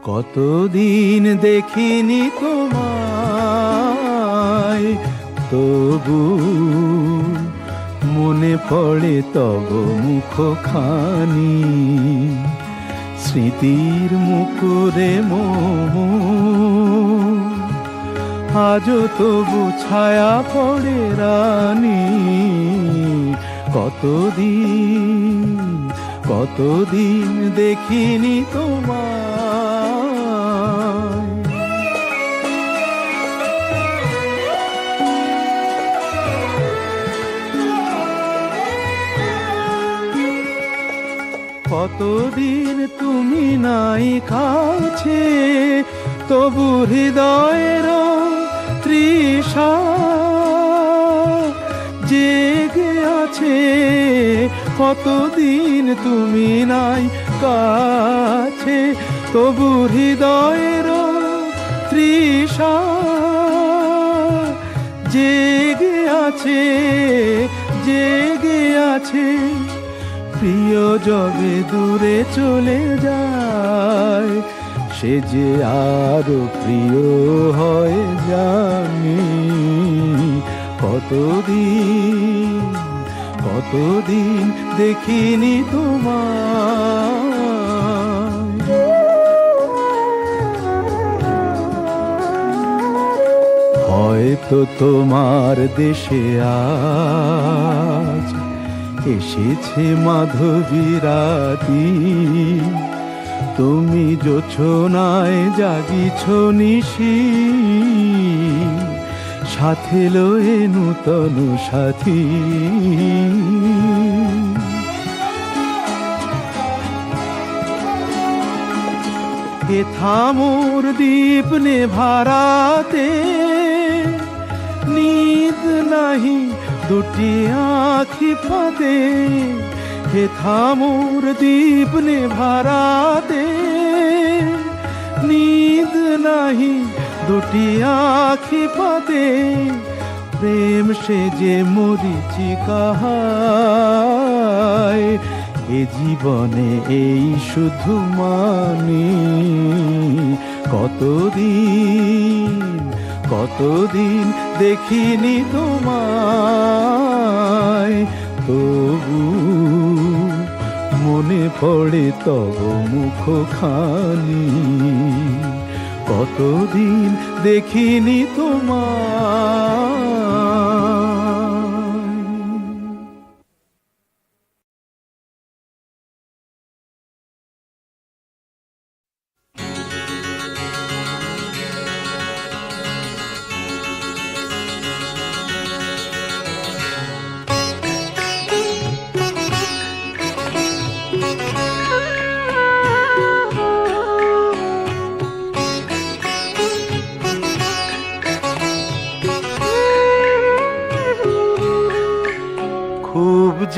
কতদিন দেখিনি তোমায়, তবু মনে পড়ে তব মুখখানি। স্মৃতির মুকুরে আজও তবু ছায়া পড়ে রানী। কতদিন দেখিনি তোমায়। কতদিন তুমি নাই কাছে, তবু হৃদয়ের তৃষা জেগে আছে। কতদিন তুমি নাই কাছে, তবু হৃদয়ের তৃষা জেগে আছে, জেগে আছে। প্রিয় যবে দূরে চলে যায়, সে যে আরো প্রিয় হয় জানি। কতদিন দেখিনি তোমায়। হয়তো তোমার দেশে আজ এসেছে মাধবী রাতি। তুমি জোছনায় জাগিছ নিশি, সাথে লয়ে নূতন সাথী। হে থামোর দীপ নেভারাতে, নিদ নাহি দুটি আঁখি পাতে। হে থামোর দীপ নেভারাতে, নিদ নাহি দুটি আঁখি পাতে। প্রেম সে যে মরিচিকা হায়, এ জীবনে এই শুধু মানি। কতদিন দেখিনি তোমায়, তবু মনে পড়ে তব মুখখানি। কতদিন দেখিনি তোমায়।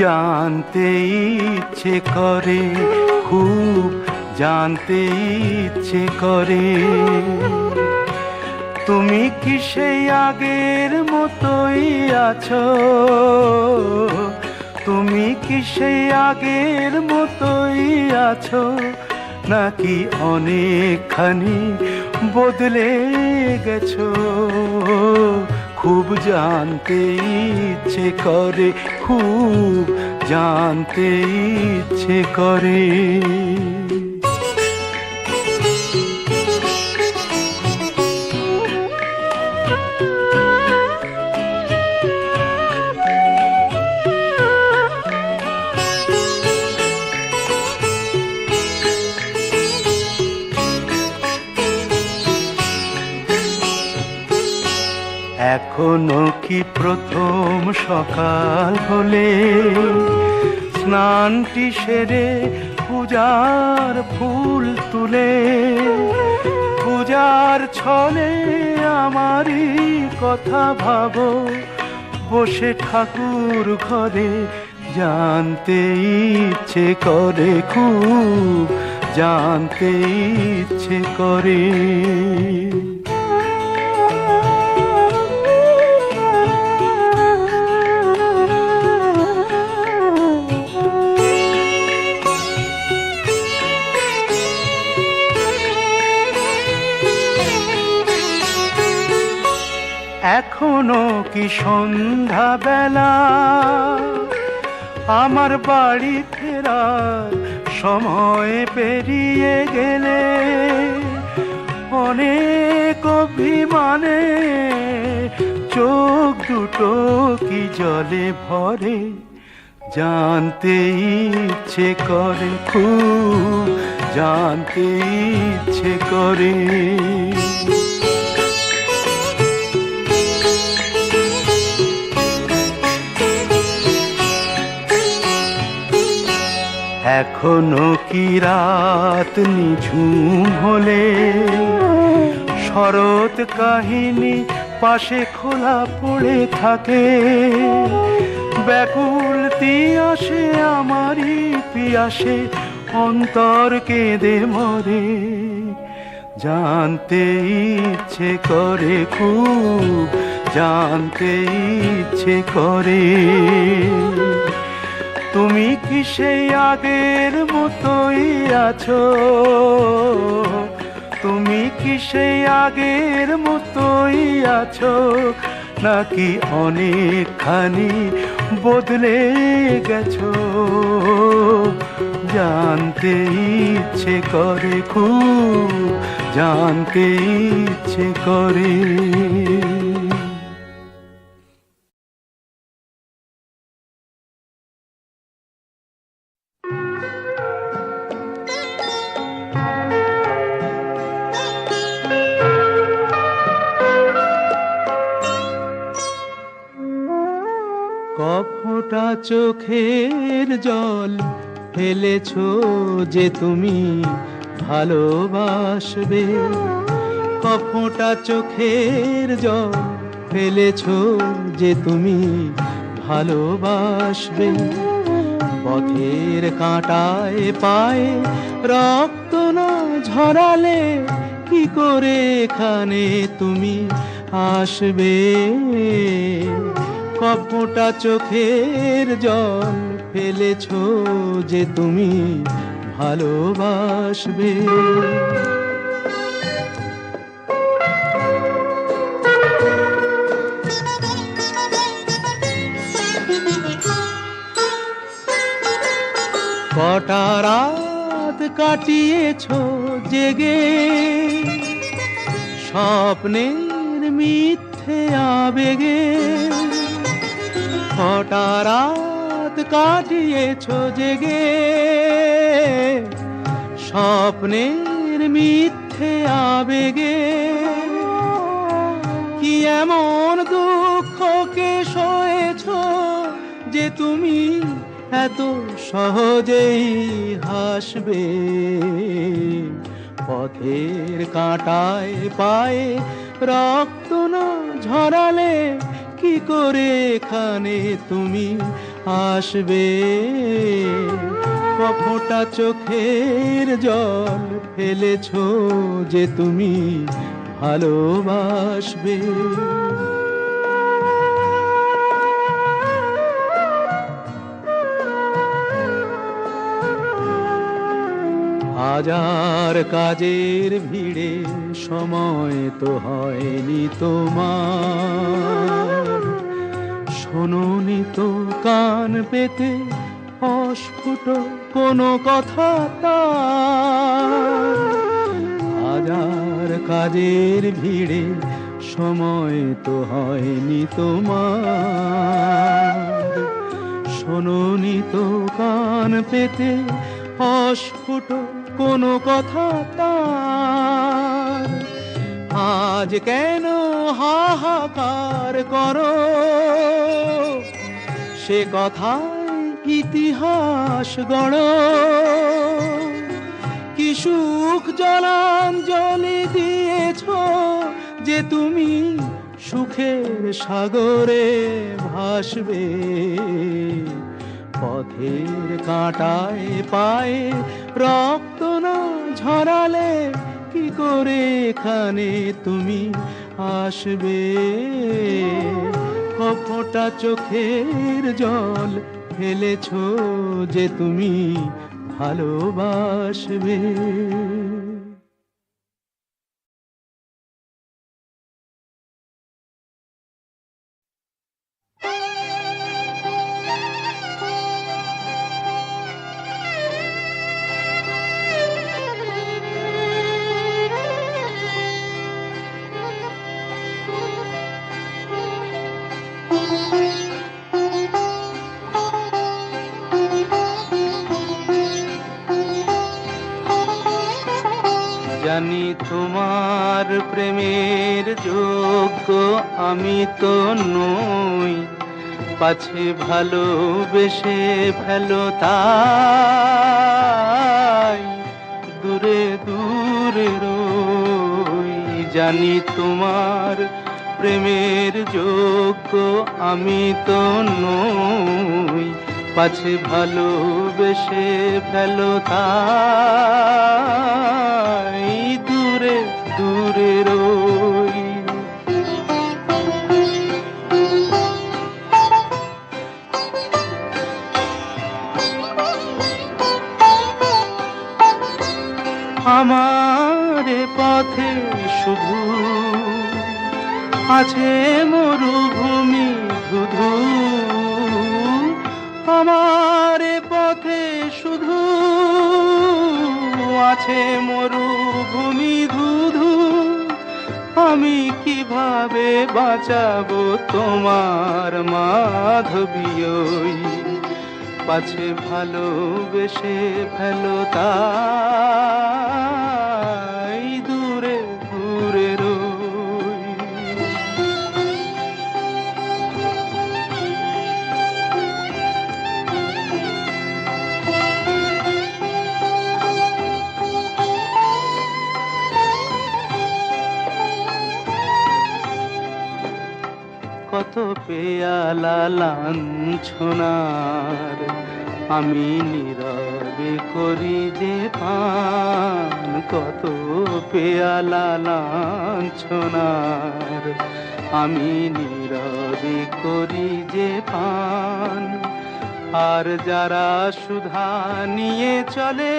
জানতে ইচ্ছে করে, খুব জানতে ইচ্ছে করে, তুমি কি সেই আগের মতোই আছো? তুমি কি সেই আগের মতোই আছো, নাকি অনেকখানি বদলে গেছো? খুব জানতে ইচ্ছে করে, খুব জানতে ইচ্ছে করে। এখনো কি প্রথম সকাল হলে স্নানটি সেরে পূজার ফুল তুলে, পূজার ছলে আমারই কথা ভাবো বসে ঠাকুর ঘরে? জানতে ইচ্ছে করে, খুব জানতে ইচ্ছে করে। এখনো কি সন্ধ্যা বেলা, আমার বাড়ি ফেরার সময় পেরিয়ে গেলে অনেক অভিমানে চোখ দুটো কি জলে ভরে, জানতে ইচ্ছে করে, খুব জানতে ইচ্ছে করে। এখনো কি রাত নিঝুম হলে শরৎ কাহিনী পাশে খোলা পড়ে থাকে, ব্যাকুল তিয়াসে আমারই পিয়াসে অন্তর কেঁদে মরে, জানতে ইচ্ছে করে, খুব জানতে ইচ্ছে করে। তুমি কি সেই আগের মতোই আছো, তুমি কি সেই আগের মতোই আছো, নাকি অনেকখানি বদলে গেছো, জানতে ইচ্ছে করে, খুব জানতে ইচ্ছে করে। কফোঁটা চোখের জল ফেলেছো যে তুমি ভালোবাসবে, কফোঁটা চোখের জল ফেলেছো যে তুমি ভালোবাসবে। পথের কাঁটায় পায়ে রক্ত না ঝরালে কি করে এখানে তুমি আসবে। কফোঁটা চোখের জল ফেলেছো যে তুমি ভালোবাসবে। কটা রাত কাটিয়েছো জেগে স্বপ্নের মিথ্যে আবেগে, কটা রাত কাটিয়েছো জেগে স্বপ্নের মিথ্যে আবেগে। কি এমন দুঃখকে সয়েছো যে তুমি এত সহজেই হাসবে। পথের কাঁটায় পায়ে রক্ত না ঝরালে কি করে এখানে তুমি আসবে। কফোঁটা চোখের জল ফেলেছো যে তুমি ভালোবাসবে। হাজার কাজের ভিড়ে সময় তো হয়নি তোমার, শোনোনি তো কান পেতে অস্ফুট কোনো কথা তার। হাজার কাজের ভিড়ে সময় তো হয়নি তোমার, শোনোনি তো কান পেতে অস্ফুট কোনো কথা তার। আজ কেন হাহাকার করো সে কথায় ইতিহাস গড়ো। কি সুখ জলাঞ্জলি দিয়েছো যে তুমি সুখের সাগরে ভাসবে। পথের কাঁটায় পায়ে রক্ত না ঝরালে কি করে এখানে তুমি আসবে। কফোঁটা চোখের জল ফেলেছো যে তুমি ভালোবাসবে। জানি তোমার প্রেমের যোগ্য আমি তো নই, পাছে ভালোবেসে ফেলো তাই দূরে দূরে রই। জানি তোমার প্রেমের যোগ্য আমি তো নই, পাছে ভালোবেসে ফেলো তাই দূরে দূরে রই। আমার পথে শুধু আছে মরুভূমি ধুধু, আমার পথে শুধু আছে মরুভূমি ধুধু। আমি কিভাবে বাঁচাবো তোমার মাধবীয়, পাছে ভালোবেসে ফেলো তাই দূরে দূরে রই। কত পেয়ালা লাঞ্ছনার আমি নীরবে করি যে পান, কত পেয়ালা লাঞ্ছনার আমি নীরবে করি যে পান। আর যারা সুধা নিয়ে চলে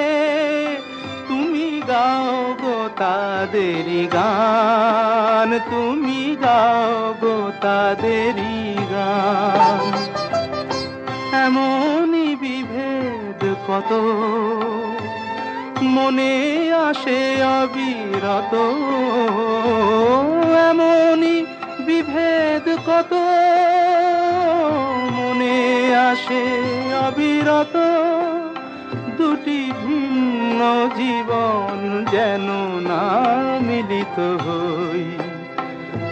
তুমি গাও গো তাদেরই গান, তুমি গাও গো তাদেরই গান। এমনই বিভেদ কত মনে আসে অবিরত, এমনই বিভেদ কত মনে আসে অবিরত। দুটি ভিন্ন জীবন যেন না মিলিত হই,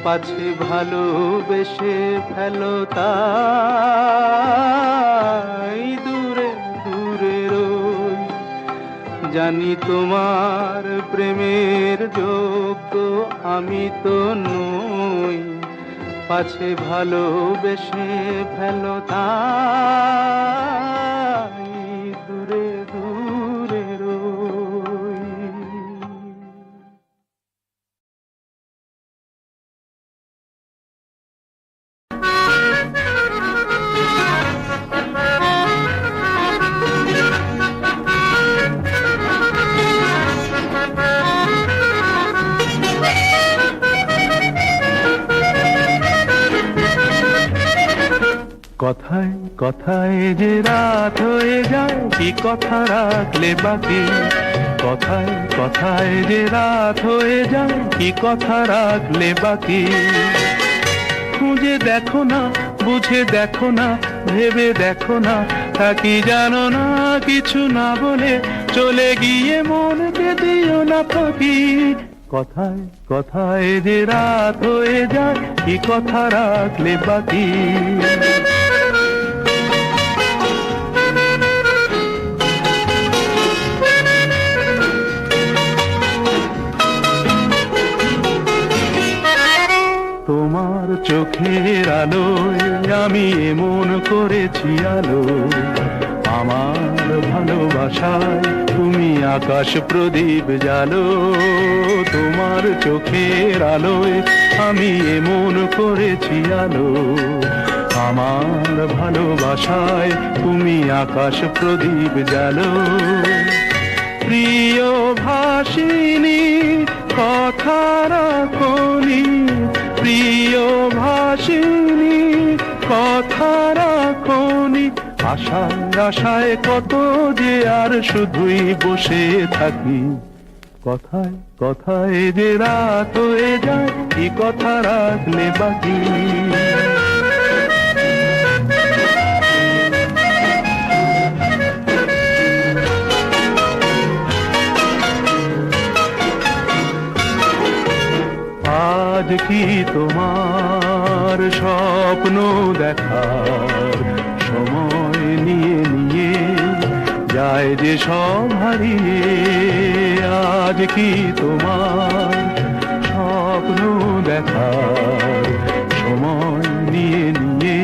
পাছে ভালোবেসে ফেলো তাই দূরে দূরে রই। জানি তোমার প্রেমের যোগ্য আমি তো নই, পাছে ভালোবেসে ফেলো তাই দূরে দূরে রই। কথায় কথায় যে রাত হয়ে যায় কি কথা রাখলে বাকি, কথায় কথায় যে রাত হয়ে যায় কি কথা রাখলে বাকি। খুঁজে দেখো না, বুঝে দেখো না, ভেবে দেখো না, থাকি জানো না কিছু না বলে চলে গিয়ে মনকে দিও না ফাঁকি। কথায় কথায় যে রাত হয়ে যায় কি কথা রাখলে বাকি। তোমার চোখের আলোয় আমি এমন করেছি আলো, আমার ভালোবাসায় তুমি আকাশ প্রদীপ জ্বালো। তোমার চোখের আলোয় আমি এমন করেছি আলো, আমার ভালোবাসায় তুমি আকাশ প্রদীপ জ্বালো। প্রিয় ভাসিনী কথা রাখনি, প্রিয় ভাসিনী কথা রাখনি। আশায় আশায় কত যে আর শুধুই বসে থাকি। কথায় কথায় যে রাত হয়ে যায় কি কথা রাখলে বাকি। কি তোমার স্বপ্ন দেখার সময় নিয়ে নিয়ে যায় যে সব হারিয়ে? আজ কি তোমার স্বপ্ন দেখার সময় নিয়ে নিয়ে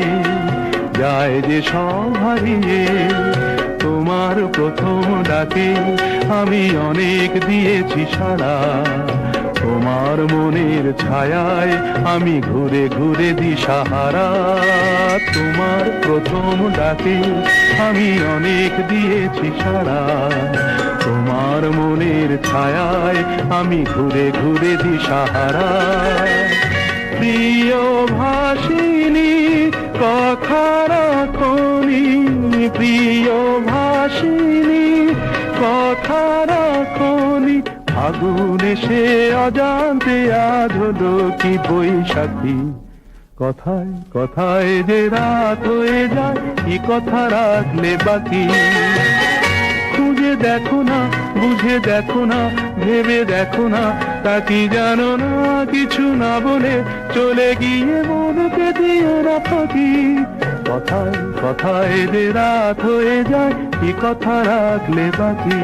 যায় যে সব হারিয়ে? তোমার প্রথম ডাকে আমি অনেক দিয়েছি সাড়া, তোমার মনের ছায়ায় আমি ঘুরে ঘুরে দিশাহারা। তোমার প্রথম ডাকে আমি অনেক দিয়েছি সাড়া, তোমার মনের ছায়ায় আমি ঘুরে ঘুরে দিশাহারা। প্রিয় ভাষিনী কথা রাখনি, প্রিয় ভাষিনী কথা রাখনি, আগুন এসে অজান্তে আজ হলো কি বৈশাখী। কথায় কথায় যে রাত হয়ে যায়, কি কথা রাখলে বাকি? খুঁজে দেখো না, বুঝে দেখো না, ভেবে দেখো না, তা কি জানো না? কিছু না বলে চলে গিয়ে মনকে দিও না ফাঁকি। কথায় কথায় যে রাত হয়ে যায়, কি কথা রাখলে বাকি?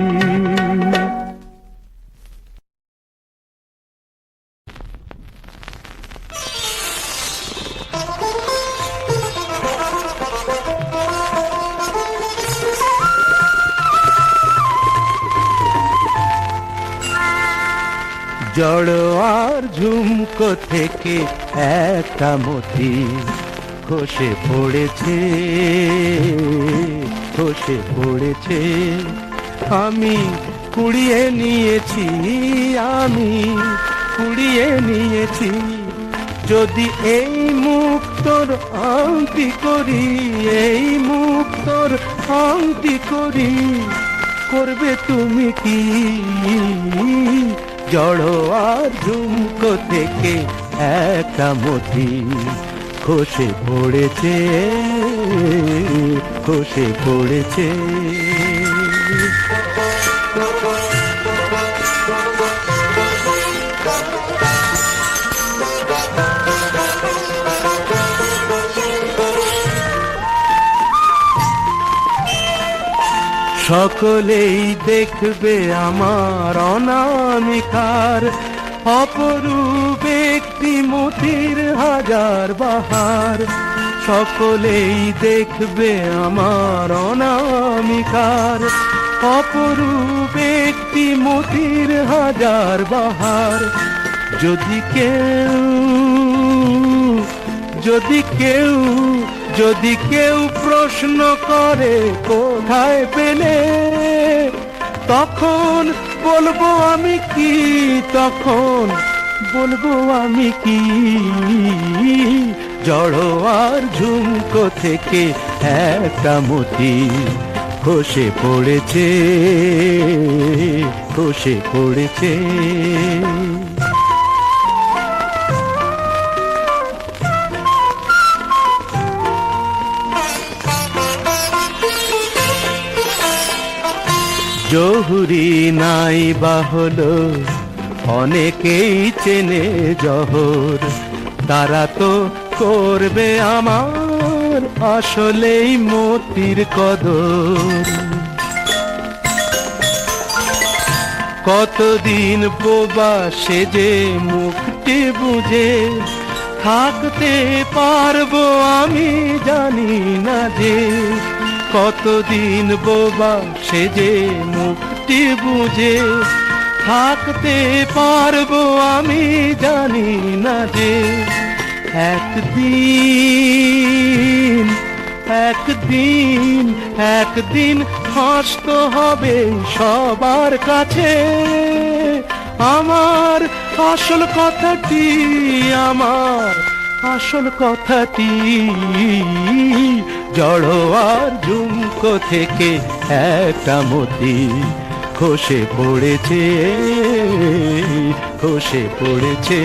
জড়োয়ার ঝুমকো থেকে একটা মতি খসে পড়েছে, খসে পড়েছে। আমি কুড়িয়ে নিয়েছি, আমি কুড়িয়ে নিয়েছি। যদি এই মুক্তর আংটি করি, এই মুক্তর আংটি করি, করবে তুমি কি? জড়োয়ার ঝুমকো থেকে একটা মতি খসে পড়েছে, খসে পড়েছে। সকলেই দেখবে আমার অনামিকার অপরূপ একটি মতির হাজার বাহার। সকলেই দেখবে আমার অনামিকার অপরূপ একটি মতির হাজার বাহার। যদি কেউ, যদি কেউ, যদি কেউ প্রশ্ন করে কোথায় পেলে, তখন বলবো আমি কি, তখন বলবো আমি কি? জড়োয়ার ঝুমকো থেকে একটা মতি খসে পড়েছে, খসে পড়েছে। জহুরি নাই বা হলো অনেকেই চেনে জহর, তারা তো করবে আমার আসলেই মতির কদর। কতদিন বোবা সেজে মুখটি বুঝে থাকতে পারবো আমি জানি না যে। কতদিন বোবা সেজে মুখটি বুঝে থাকতে পারবো আমি জানি না যে। একদিন, একদিন, একদিন হাসতে হবে সবার কাছে আমার আসল কথাটি, আমার আসল কথাটি। জড়োয়ার ঝুমকো থেকে একটা মতি খসে পড়েছে, খসে পড়েছে।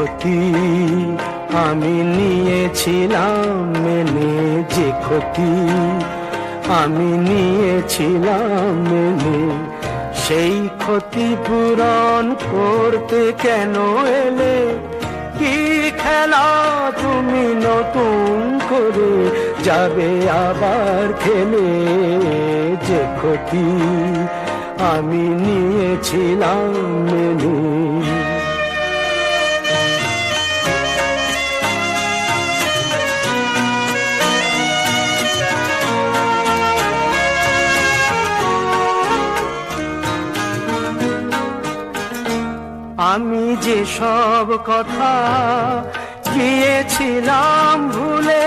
ক্ষতি আমি নিয়েছিলাম মেনে, যে ক্ষতি আমি নিয়েছিলাম মেনে, সেই ক্ষতি পূরণ করতে কেন এলে? কি খেলা তুমি নতুন করে যাবে আবার খেলে? যে ক্ষতি আমি নিয়েছিলাম মেনে। আমি যে সব কথা গিয়েছিলাম ভুলে,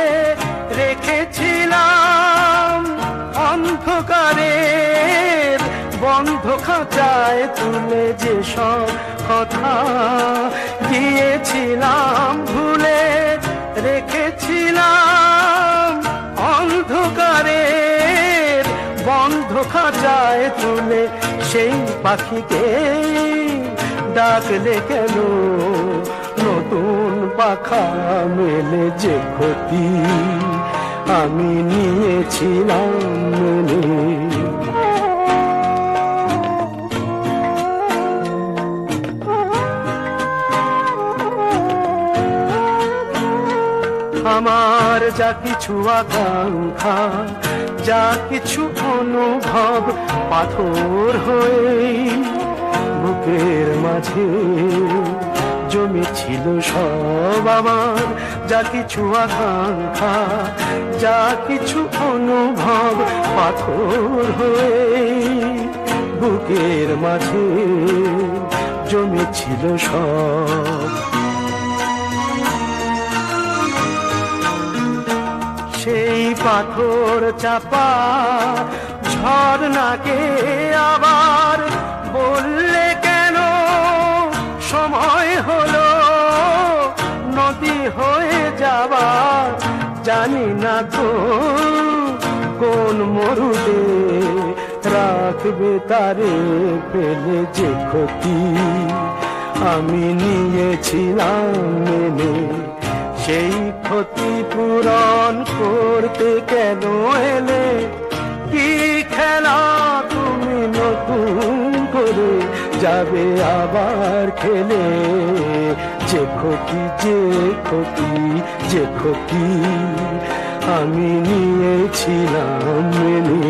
রেখেছিলাম অন্ধকারের বন্ধ খাঁচায় তুলে। যে সব কথা গিয়েছিলাম ভুলে, রেখেছিলাম অন্ধকারের বন্ধ খাঁচায় তুলে। সেই পাখিকে ডাকলে কেন নতুন পাখা মেলে? যে ক্ষতি আমি নিয়েছিলাম মেনে। আমার যা কিছু আকাঙ্ক্ষা, যা কিছু অনুভব পাথর হয়ে বুকের মাঝে জমেছিল সব। আমার যা কিছু আকাঙ্ক্ষা, যা কিছু অনুভব পাথর হয়ে বুকের মাঝে জমেছিল সব। সেই পাথর চাপা ঝরনাকে আবার বললে কেন সময় হলো নদী হয়ে যাবার? জানি না তো কোন মরুদে রাখবে তারে ফেলে। যে ক্ষতি আমি নিয়েছিলাম মেনে, সেই ক্ষতি পূরণ করতে কেন এলে? কি খেলা তুমি নতুন করে যাবে আবার খেলে? যে ক্ষতি, যে ক্ষতি, যে ক্ষতি আমি নিয়েছিলাম মেনে।